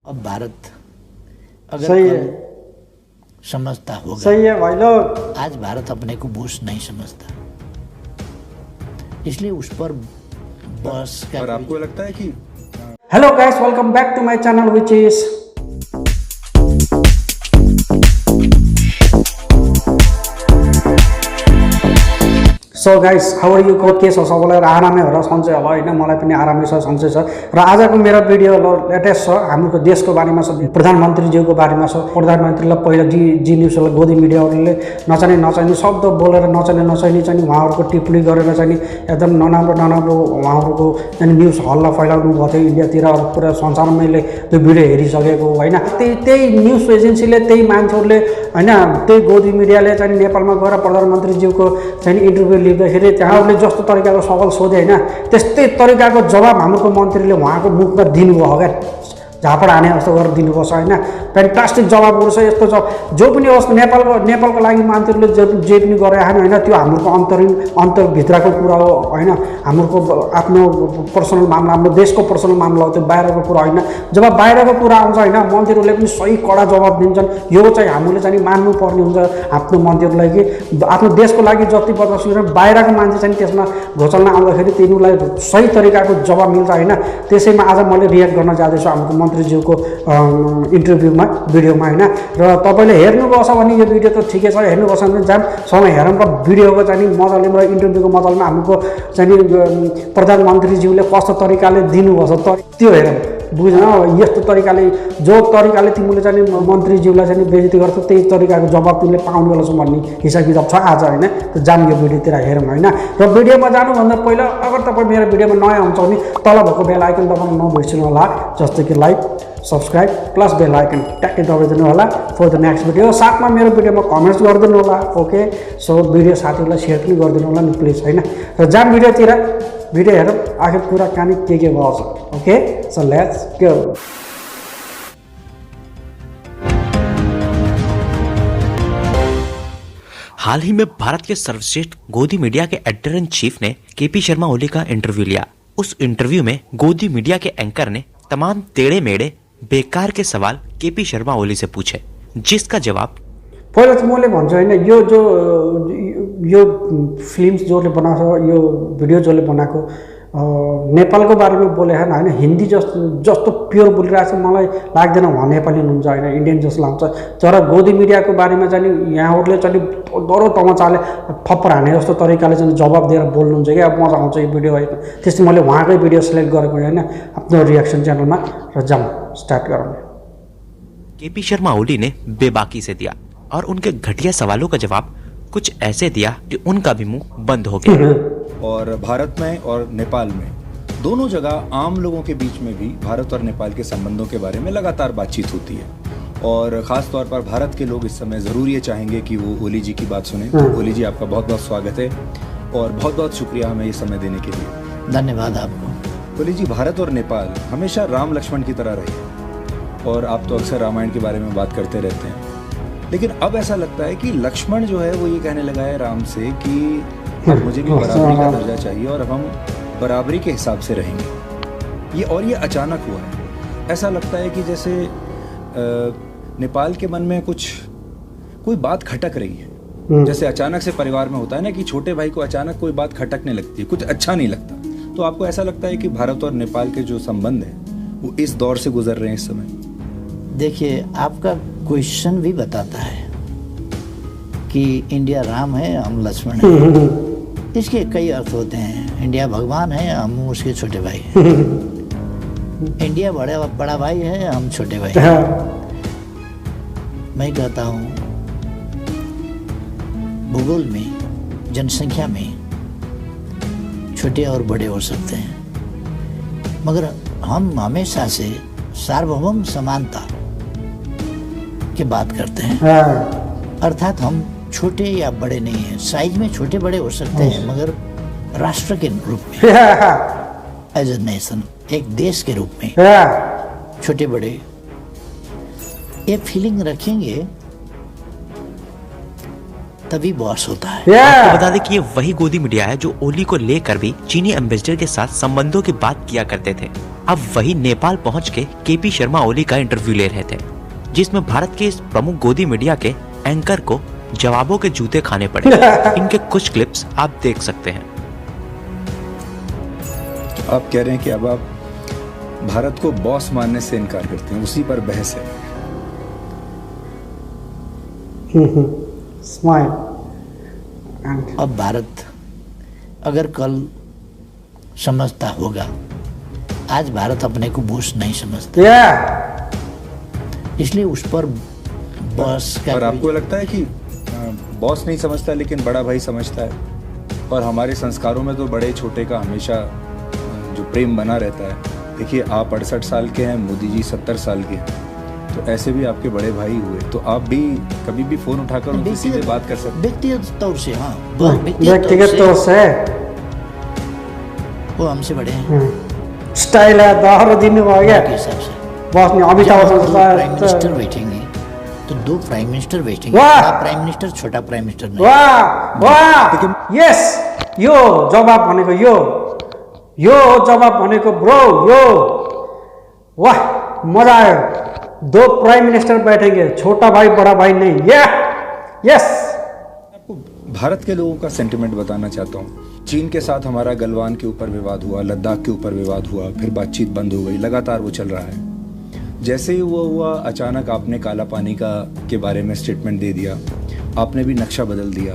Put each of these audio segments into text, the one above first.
अब भारत अगर सही है, समझता होगा, सही है भाई लोग। आज भारत अपने को बुश नहीं समझता, इसलिए उस पर बस का और आपको लगता है कि hello guys, welcome back to my channel which is so guys, how are you? के छ सबैलाई आरामै हो र सन्चै होला होइन? मलाई पनि आरामै छ, सन्चै छ। र आजको मेरो भिडियो लेटेस्ट छ, हाम्रो देशको बारेमा छ, प्रधानमन्त्रीज्यूको बारेमा छ। प्रधानमन्त्रीलाई पहिला जी न्युजलाई गोदी मिडियाहरूले नचाहिने शब्द बोलेर नचाहिने चाहिँ उहाँहरूको टिप्पणी गरेर चाहिँ एकदम नराम्रो उहाँहरूको चाहिँ न्युज हल्ला फैलाउनु भएको थियो इन्डियातिर। पुरा संसारमैले त्यो भिडियो हेरिसकेको होइन। त्यही न्युज एजेन्सीले, त्यही मान्छेहरूले होइन, त्यही गोदी मिडियाले चाहिँ नेपालमा गएर प्रधानमन्त्रीज्यूको चाहिँ इन्टरभ्यू लिँदाखेरि त्यहाँहरूले जस्तो तरिकाको सवाल सोधे होइन, त्यस्तै तरिकाको जवाब हाम्रो मन्त्रीले उहाँको मुखमा दिनुभयो क्या, झापड हाने जस्तो गरेर दिनुपर्छ होइन। फ्यान्टास्टिक जवाबहरू छ। यस्तो जो पनि होस्, नेपालको लागि मान्छेहरूले जे पनि गरे आएन होइन, त्यो हाम्रो अन्तरभित्रको कुरा हो होइन। हाम्रो आफ्नो पर्सनल मामला, हाम्रो देशको पर्सनल मामला हो, त्यो बाहिरको कुरा होइन। जब बाहिरको कुरा आउँछ होइन, मन्त्रीहरूले पनि सही कडा जवाब दिन्छन्। यो चाहिँ हामीले चाहिँ मान्नुपर्ने हुन्छ आफ्नो मन्त्रीहरूलाई कि आफ्नो देशको लागि जति बदमास बाहिरको मान्छे चाहिँ त्यसमा घोषणा आउँदाखेरि तिनीहरूलाई सही तरिकाको जवाब मिल्छ होइन। त्यसैमा आज मैले रियाक्ट गर्न जाँदैछु हाम्रो मन्त्रीज्यूको इन्टरभ्यूमा, भिडियोमा होइन। र तपाईँले हेर्नुभएको छ भने यो भिडियो त ठिकै छ, हेर्नुभएको छ भने सँगै हेरौँ र भिडियोको चाहिँ मजाले र इन्टरभ्यूको मजाले हाम्रो चाहिँ प्रधानमन्त्रीज्यूले कस्तो तरिकाले दिनुभएको छ त्यो हेरौँ, बुझ्न। यस्तो तरिकाले जो तरिकाले तिमीले चाहिँ मन्त्रीज्यूलाई चाहिँ बेइज्जती गर्छ, त्यही तरिकाको जवाब तिमीले पाउनु होला भन्ने हिसाब किताब छ आज होइन। त जाम यो भिडियोतिर हेरौँ होइन। र भिडियोमा जानुभन्दा पहिला अगर तपाईँ मेरो भिडियोमा नयाँ हुन्छ भने तल भएको बेल आइकन दबाउन नबिर्सिनु होला, जस्तो कि like, subscribe plus bell icon ट्याक्कै दबाइदिनु होला फर द नेक्स्ट भिडियो। साथमा मेरो भिडियोमा कमेन्ट्स गरिदिनु होला, ओके। सो भिडियो साथीहरूलाई सेयर पनि गरिदिनु होला नि प्लिज होइन। र जाम भिडियोतिर, भिडियो हेरौँ आखिर कुरा कहानी के भयो छ, ओके। So let's go. हाल ही में भारत के सर्वश्रेष्ठ गोदी मीडिया के एडिटर इन चीफ ने केपी शर्मा ओली का इंटरव्यू लिया। उस इंटरव्यू में गोदी मीडिया के एंकर ने तमाम टेढ़े मेढ़े बेकार के सवाल केपी शर्मा ओली से पूछे, जिसका जवाब पहिला चाहिँ मैले भन्छु होइन, यो फिल्म जसले बनाएको, यो भिडियो जसले बनाएको नेपालको बारेमा बोले होइन। हिन्दी जस्तो प्योर बोलिरहेको छ मलाई लाग्दैन उहाँ नेपाली हुनुहुन्छ होइन, इन्डियन जस्तो लाग्छ। तर गोदी मिडियाको बारेमा चाहिँ यहाँहरूले चाहिँ डरो तमाचाले थप्पर हाने जस्तो तरिकाले चाहिँ जवाब दिएर बोल्नुहुन्छ क्या। अब मजा आउँछ यो भिडियो होइन। त्यसै मैले उहाँकै भिडियो सिलेक्ट गरेको होइन आफ्नो रिएक्सन च्यानलमा। र जाम स्टार्ट गरौँ। केपी शर्मा ओली ने बेबाकी से दिया और उनके घटिया सवालों का जवाब कुछ ऐसे दिया कि उनका भी मुंह बंद हो गया। और भारत में और नेपाल में दोनों जगह आम लोगों के बीच में भी भारत और नेपाल के संबंधों के बारे में लगातार बातचीत होती है। और ख़ास तौर पर भारत के लोग इस समय ज़रूर ये चाहेंगे कि वो ओली जी की बात सुने। ओली जी, आपका बहुत बहुत स्वागत है और बहुत बहुत शुक्रिया हमें ये समय देने के लिए। धन्यवाद आपको। ओली जी, भारत और नेपाल हमेशा राम लक्ष्मण की तरह रहे और आप तो अक्सर रामायण के बारे में बात करते रहते हैं, लेकिन अब ऐसा लगता है कि लक्ष्मण जो है वो ये कहने लगा है राम से कि मुझे भी बराबरी का दर्जा चाहिए और अब हम बराबरी के हिसाब से रहेंगे। ये अचानक हुआ है। ऐसा लगता है कि जैसे नेपाल के मन में कोई बात खटक रही है। जैसे अचानक से परिवार में होता है ना कि छोटे भाई को अचानक कोई बात खटकने लगती है, कुछ अच्छा नहीं लगता। तो आपको ऐसा लगता है कि भारत और नेपाल के जो संबंध है वो इस दौर से गुजर रहे हैं इस समय? देखिए, आपका क्वेश्चन भी बताता है कि इंडिया राम है, हम लक्ष्मण हैं। इसके कई अर्थ होते हैं। इंडिया भगवान है, हम उसके छोटे भाई हैं। इंडिया बड़ा भाई है, हम छोटे भाई हैं। मैं कहता हूँ भूगोल में, जनसंख्या में छोटे और बड़े हो सकते हैं, मगर हम हमेशा से सार्वभौम समानता की बात करते हैं। अर्थात हम छोटे या बड़े नहीं हैं, साइज में छोटे बड़े हो सकते हैं, मगर राष्ट्र के रूप में, एज ए नेशन, एक देश के रूप में छोटे बड़े ये फीलिंग रखेंगे तभी बॉस होता है। आपको बता दें कि ये वही गोदी मीडिया है जो ओली को लेकर भी चीनी एम्बेसडर के साथ संबंधों की बात किया करते थे। अब वही नेपाल पहुंच के केपी शर्मा ओली का इंटरव्यू ले रहे थे, जिसमें भारत के इस प्रमुख गोदी मीडिया के एंकर को जवाबों के जूते खाने पड़े। इनके कुछ क्लिप्स आप देख सकते हैं। आप कह रहे हैं कि अब आप भारत को बॉस मानने से इनकार करते हैं, उसी पर बहस है। स्माइल। अब भारत अगर कल समझता होगा, आज भारत अपने को बॉस नहीं समझता, इसलिए उस पर बॉस का। और आपको लगता है कि बॉस नहीं समझता लेकिन बड़ा भाई समझता है? और हमारे संस्कारों में तो बड़े छोटे का हमेशा जो प्रेम बना रहता है। देखिए, आप 68 साल के हैं, मोदी जी 70 साल के हैं, तो ऐसे भी आपके बड़े भाई हुए, तो आप भी कभी भी फोन उठाकर उनसे सीधे बात कर सकते हैं। व्यक्तिगत तौर से, हाँ, व्यक्तिगत तौर से वो हमसे बड़े हैं। स्टाइल है, दाहर दिन हो गया के हिसाब से। बॉस ने अमिताभ बच्चन प्राइम मिनिस्टर बैठेंगे तो 2 प्राइम मिनिस्टर बैठेंगे, वाह! बड़ा प्राइम मिनिस्टर, छोटा प्राइम मिनिस्टर नहीं। वाह वाह, यस, यो जवाब भनेको, यो जवाब भनेको ब्रो, यो वाह, मजा आयो। 2 प्राइम मिनिस्टर बैठेंगे, छोटा भाई बड़ा भाई नहीं। यस। आपको भारत के लोगों का सेंटिमेंट बताना चाहता हूँ। चीन के साथ हमारा गलवान के ऊपर विवाद हुआ, लद्दाख के ऊपर विवाद हुआ, फिर बातचीत बंद हो गई, लगातार वो चल रहा है। जैसे ही वो हुआ, अचानक आपने काला पानी के बारे में स्टेटमेंट दे दिया, आपने भी नक्शा बदल दिया,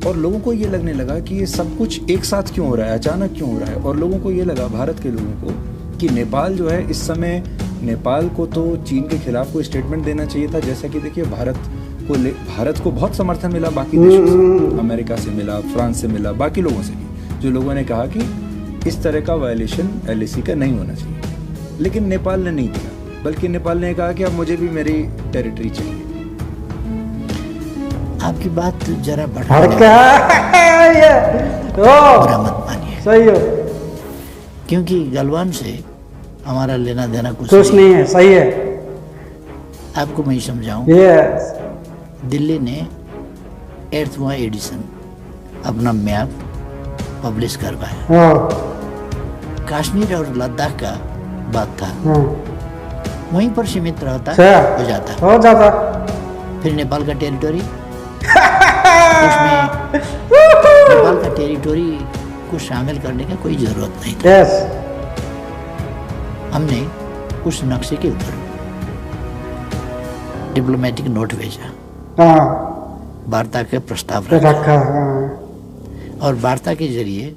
और लोगों को ये लगने लगा कि ये सब कुछ एक साथ क्यों हो रहा है, अचानक क्यों हो रहा है। और लोगों को ये लगा, भारत के लोगों को, कि नेपाल जो है इस समय, नेपाल को तो चीन के खिलाफ कोई स्टेटमेंट देना चाहिए था। जैसा कि देखिए, भारत को बहुत समर्थन मिला बाकी देशों से, अमेरिका से मिला, फ्रांस से मिला, बाकी लोगों से भी, जो लोगों ने कहा कि इस तरह का वायलेशन LAC का नहीं होना चाहिए। लेकिन नेपाल ने नहीं दिया, बल्कि नेपाल ने कहा कि अब मुझे भी मेरी टेरिटरी चाहिए। आपकी बात जरा बुरा मत मानिए, सही हो, क्योंकि गलवान से हमारा लेना देना कुछ नहीं है। सही है। आपको मैं समझाऊं, यस, दिल्ली ने 8वां एडिशन अपना मैप पब्लिश करवाया। कश्मीर और लद्दाख का बात था, वहीं पर सीमित रहता हो जाता, फिर नेपाल का टेरिटोरी, उसमें नेपाल का टेरिटोरी को शामिल करने का कोई जरूरत नहीं था। हमने उस नक्शे के ऊपर डिप्लोमेटिक नोट भेजा, वार्ता के प्रस्ताव रखा, और वार्ता के जरिए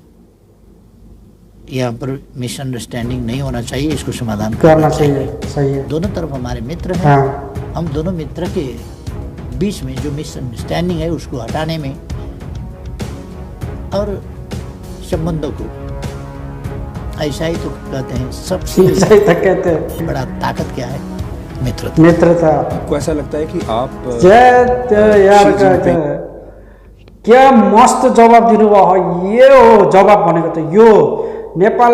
यहाँ पर मिसअंडरस्टैंडिंग नहीं होना चाहिए, इसको समाधान करना चाहिए। सही है। दोनों तरफ हमारे मित्र हैं, हम दोनों मित्र के बीच में जो मिसअंडरस्टैंडिंग है उसको हटाने में और संबंधों को, ऐसा ही तो कहते हैं, सबसे कहते हैं बड़ा ताकत क्या है? मित्रता। आपको ऐसा लगता है कि आप यार क्या मस्त जवाब दिनुभयो। यो हो जवाब भनेको त। यो नेपाल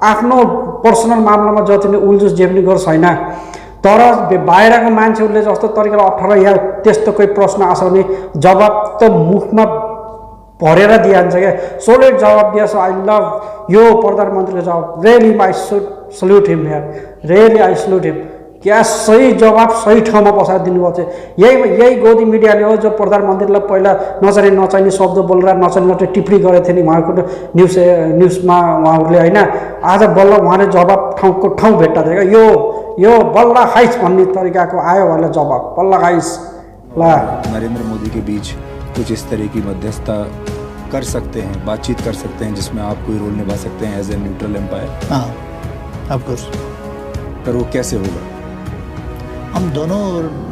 आफ्नो पर्सनल मामलामा जति नै उल्जुस जे पनि गर्छ होइन, तर बाहिरको मान्छेहरूले जस्तो तरिकाले 18 या त्यस्तो कोही प्रश्न आछ भने जवाब त मुखमा भरेर दिइहाल्छ क्या, सोलिड जवाब दिएछ। आई लभ यो प्रधानमन्त्रीको जवाब, really I should salute him यार, रियली आई सल्युट हिम। क्या सही जवाब सही ठाउँमा बसाएर दिनुभएको छ। यही गोदी मिडियाले हो जो प्रधानमन्त्रीलाई पहिला नचाहिने शब्द बोलेर नचाहिने टिप्पणी गरेको थियो नि उहाँको न्युजमा उहाँहरूले होइन। आज बल्ल उहाँले जवाब ठाउँको ठाउँ भेट्टा थियो क्या। यो बल्ल खाइस भन्ने तरिकाको आयो भने जवाब, बल्ल खाइस। नरेंद्र मोदी के बीच कुछ इस तरह की मध्यस्थता कर सकते हैं, बातचीत कर सकते हैं, जिसमें आप कोई रोल निभा सकते हैं एज ए न्यूट्रल एम्पायर? हाँ, ऑफ कोर्स। पर वो कैसे होगा? हम दोनों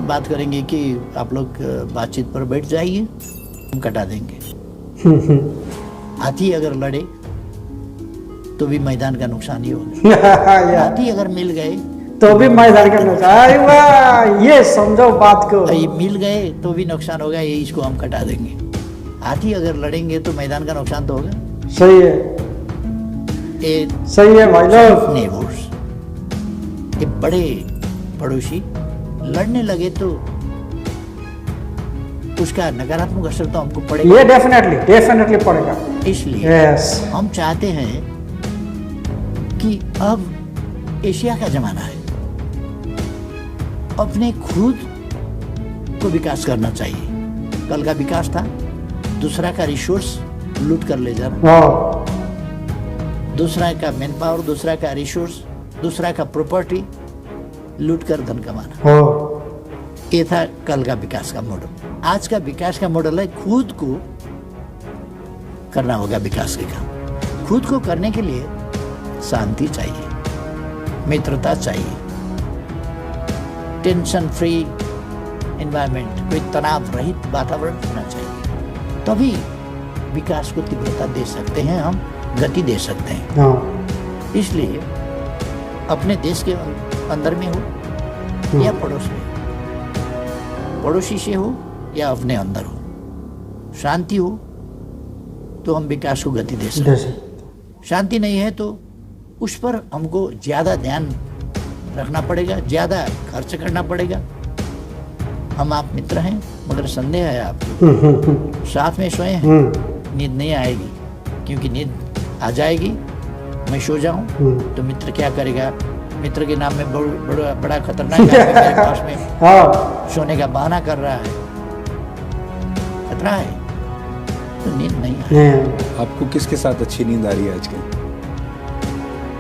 बात करेंगे कि आप लोग बातचीत पर बैठ जाइए, हम कटा देंगे। हाथी अगर लड़े तो भी मैदान का नुकसान ही होगा, हाथी अगर मिल गए तो भी मैदान का नुकसान। ये समझो बात को, मिल गए तो भी नुकसान होगा, ये इसको हम कटा देंगे। हाथी अगर लड़ेंगे तो मैदान का नुकसान तो होगा। सही है, सही है भाई लोग। नेबर्स, ये बड़े पड़ोसी लड़ने लगे तो उसका नकारात्मक असर तो हमको पड़ेगा। ये डेफिनेटली पड़ेगा। इसलिए हम चाहते हैं कि अब एशिया का जमाना है, अपने खुद को विकास करना चाहिए। कल का विकास था दूसरा का रिसोर्स लूट कर ले जाना, दूसरा का मैन पावर, दूसरा का रिसोर्स, दूसरा का प्रॉपर्टी लूट कर धन कमाना। ये था कल का विकास का मॉडल। आज का विकास का मॉडल है खुद को करना होगा विकास के काम। खुद को करने के लिए शांति चाहिए, मित्रता चाहिए, टेंशन फ्री एनवायरनमेंट, कोई तनाव रहित वातावरण होना चाहिए। तभी विकास को तीव्रता दे सकते हैं, हम गति दे सकते हैं। इसलिए अपने देश के अंदर में हो या पड़ोस में, पड़ोसी से हो या अपने अंदर हो, शांति हो तो हम विकास को गति दे सकते हैं। शांति नहीं है तो उस पर हमको ज़्यादा ध्यान रखना पड़ेगा, ज़्यादा खर्च करना पड़ेगा। हम आप मित्र हैं, मगर संदेह है आपको, साथ में सोए हैं, नींद नहीं आएगी, क्योंकि नींद आ जाएगी, मैं सो जाऊं तो मित्र क्या करेगा? मित्र के नाम में बड़ा खतरनाक मेरे पास में सोने का बहाना कर रहा है, खतरा है, तो नींद नहीं आएगी। आपको किसके साथ अच्छी नींद आ रही है आजकल?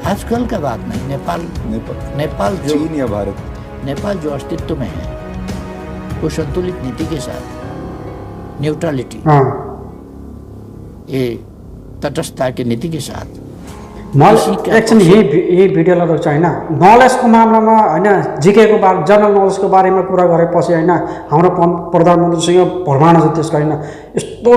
आजकल का बात नहीं, नेपाल जो चीन या भारत? नेपाल जो अस्तित्व में है वो संतुलित नीति के साथ, न्यूट्रलिटी, ये तटस्थता की नीति के साथ। एकछिन यही भिडियोलाई रोक्छ होइन, नलेजको मामलामा होइन, जिकेको बारे, जनरल नलेजको बारेमा कुरा गरेपछि होइन, हाम्रो प्रधानमन्त्रीसँग भ्रमाण छ त्यसको होइन, यस्तो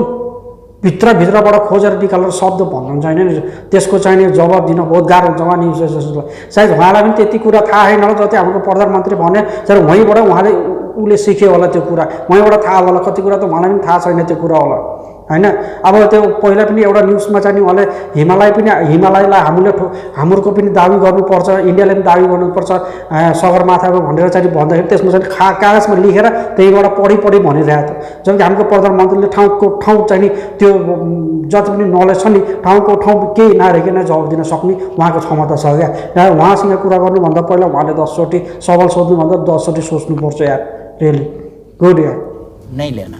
भित्रभित्रबाट खोजेर निकालेर शब्द भन्नुहुन्छ होइन, त्यसको चाहिने जवाब दिन बहुत गाह्रो हुन्छ उहाँ न्युज जसलाई। सायद उहाँलाई पनि त्यति कुरा थाहा छैन जति हाम्रो प्रधानमन्त्री भने, तर वहीँबाट उहाँले उसले सिक्यो होला त्यो कुरा, वहीँबाट थाहा होला, कति कुरा त उहाँलाई पनि थाहा छैन त्यो कुरा होला होइन। अब त्यो पहिला पनि एउटा न्युजमा चाहिँ उहाँले हिमालयलाई हाम्रो पनि दाबी गर्नुपर्छ, इन्डियाले पनि दाबी गर्नुपर्छ सगरमाथाको भनेर चाहिँ भन्दाखेरि त्यसमा चाहिँ कागजमा लेखेर त्यहीबाट पढी भनिरहेको थियो। जबकि हाम्रो प्रधानमन्त्रीले ठाउँको ठाउँ चाहिँ त्यो जति पनि नलेज छ नि, ठाउँको ठाउँ केही नरहेकन जवाब दिन सक्ने उहाँको क्षमता छ क्या। उहाँसँग कुरा गर्नुभन्दा पहिला उहाँले 10 चोटि सवाल सोध्नुभन्दा 10 चोटि सोच्नुपर्छ यार, रियली गुड यार। नहीं लेना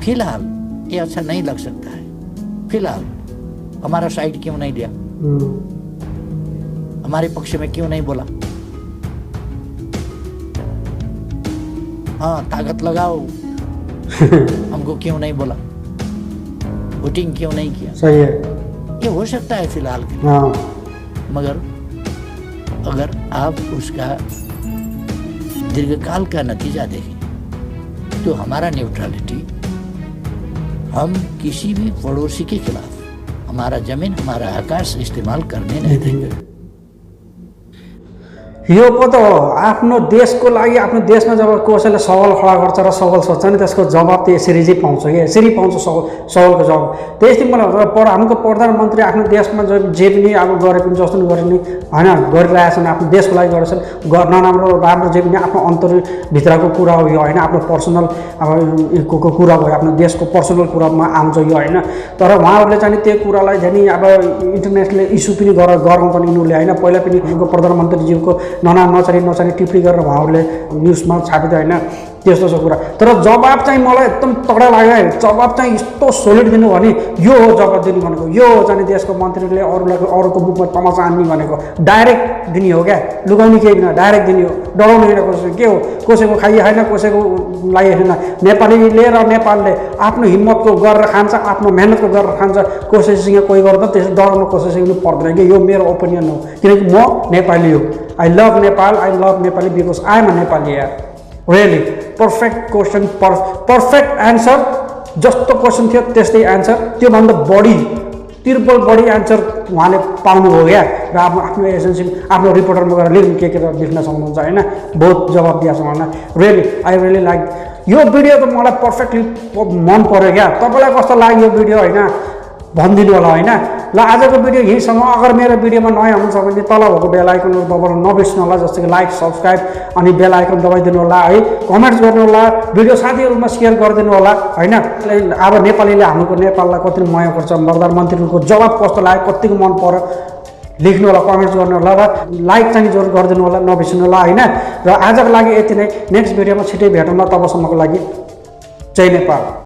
फिलहाल ये अच्छा नहीं लग सकता है, फिलहाल हमारा साइड क्यों नहीं लिया, हमारे पक्ष में क्यों नहीं बोला? हाँ, ताकत लगाओ, हमको क्यों नहीं बोला, वोटिंग क्यों नहीं किया? सही है, ये हो सकता है फिलहाल के। हाँ, मगर अगर आप उसका दीर्घकाल का नतीजा देखें तो हमारा न्यूट्रलिटी, हम किसी भी पड़ोसी के खिलाफ हमारा जमीन, हमारा आकाश इस्तेमाल करने नहीं देंगे। यो पो त आफ्नो देशको लागि, आफ्नो देशमा जब कसैले सवाल खडा गर्छ र सवाल सोध्छ नि, त्यसको जवाब त यसरी चाहिँ पाउँछ कि, यसरी पाउँछ सवालको जवाब। त्यस्तै मलाई हाम्रो प्रधानमन्त्री आफ्नो देशमा जे पनि अब गरे पनि जस्तो नि गरे नि होइन, गरिरहेछन्, आफ्नो देशको लागि गरेछन्, राम्रो जे पनि आफ्नो अन्तरभित्रको कुरा हो यो होइन, आफ्नो पर्सनल अब को कुरा भयो, आफ्नो देशको पर्सनल कुरामा आउँछ यो होइन। तर उहाँहरूले चाहिँ त्यो कुरालाई चाहिँ अब इन्टरनेसनल इस्यु पनि गराउँछन् यिनीहरूले होइन। पहिला पनि हाम्रो प्रधानमन्त्रीज्यूको नचाहिने टिप्पणी गरेर उहाँहरूले न्युजमा छापिदियो होइन, त्यस्तो छ कुरा। तर जवाब चाहिँ मलाई एकदम तगडा लाग्यो है, जवाब चाहिँ यस्तो सोलिड दिनु भने यो हो जवाब दिनु भनेको, यो हो चाहिँ देशको मन्त्रीले अरूको मुखमा तमासा हान्ने भनेको, डाइरेक्ट दिने हो क्या, लुगाउने केही बिना डाइरेक्ट दिने हो, डराउने होइन कसैको। के हो, कसैको खाइए होइन, कसैको लागि होइन। नेपालीले र नेपालले आफ्नो हिम्मतको गरेर खान्छ, आफ्नो मेहनतको गरेर खान्छ, कसैसँग कोही गर्दा त्यसो डराउनु कसैसँग पर्दैन कि। यो मेरो ओपिनियन हो, किनकि म नेपाली हो। आई लभ Nepal, I love Nepali because I am a Nepali यार। Really perfect question, perfect answer. जस्तो क्वेसन थियो त्यस्तै एन्सर, त्योभन्दा ट्रिपल बढी एन्सर उहाँले पाउनुभयो क्या। र आफ्नो एजेन्सी, आफ्नो रिपोर्टरमा गएर लेख्न सक्नुहुन्छ होइन, बहुत जवाब दिएको छ उहाँलाई। Really I really like yo video, त मलाई पर्फेक्टली मन पऱ्यो क्या। तपाईँलाई कस्तो लाग्यो यो भिडियो होइन? भनिदिनु होला होइन। ल आजको भिडियो यहीँसम्म। अगर मेरो भिडियोमा नयाँ हुनुहुन्छ भने तल भएको बेल आइकन दबाउन नबिर्सनु होला, जस्तो कि लाइक सब्सक्राइब अनि बेल आइकन दबाइदिनु होला है। कमेन्ट्स गर्नु होला, भिडियो साथीहरूमा सेयर गरिदिनु होला होइन। अब नेपालीले हाम्रो नेपाललाई कति माया गर्छ, प्रधानमन्त्रीको जवाब कस्तो लाग्यो, कतिको मन पर्यो लेख्नु होला, कमेन्ट्स गर्नु होला र लाइक चाहिँ जरुर गरिदिनु होला, नबिर्सनु होला होइन। र आजको लागि यति नै। नेक्स्ट भिडियोमा छिटै भेटौँला, तबसम्मको लागि जय नेपाल।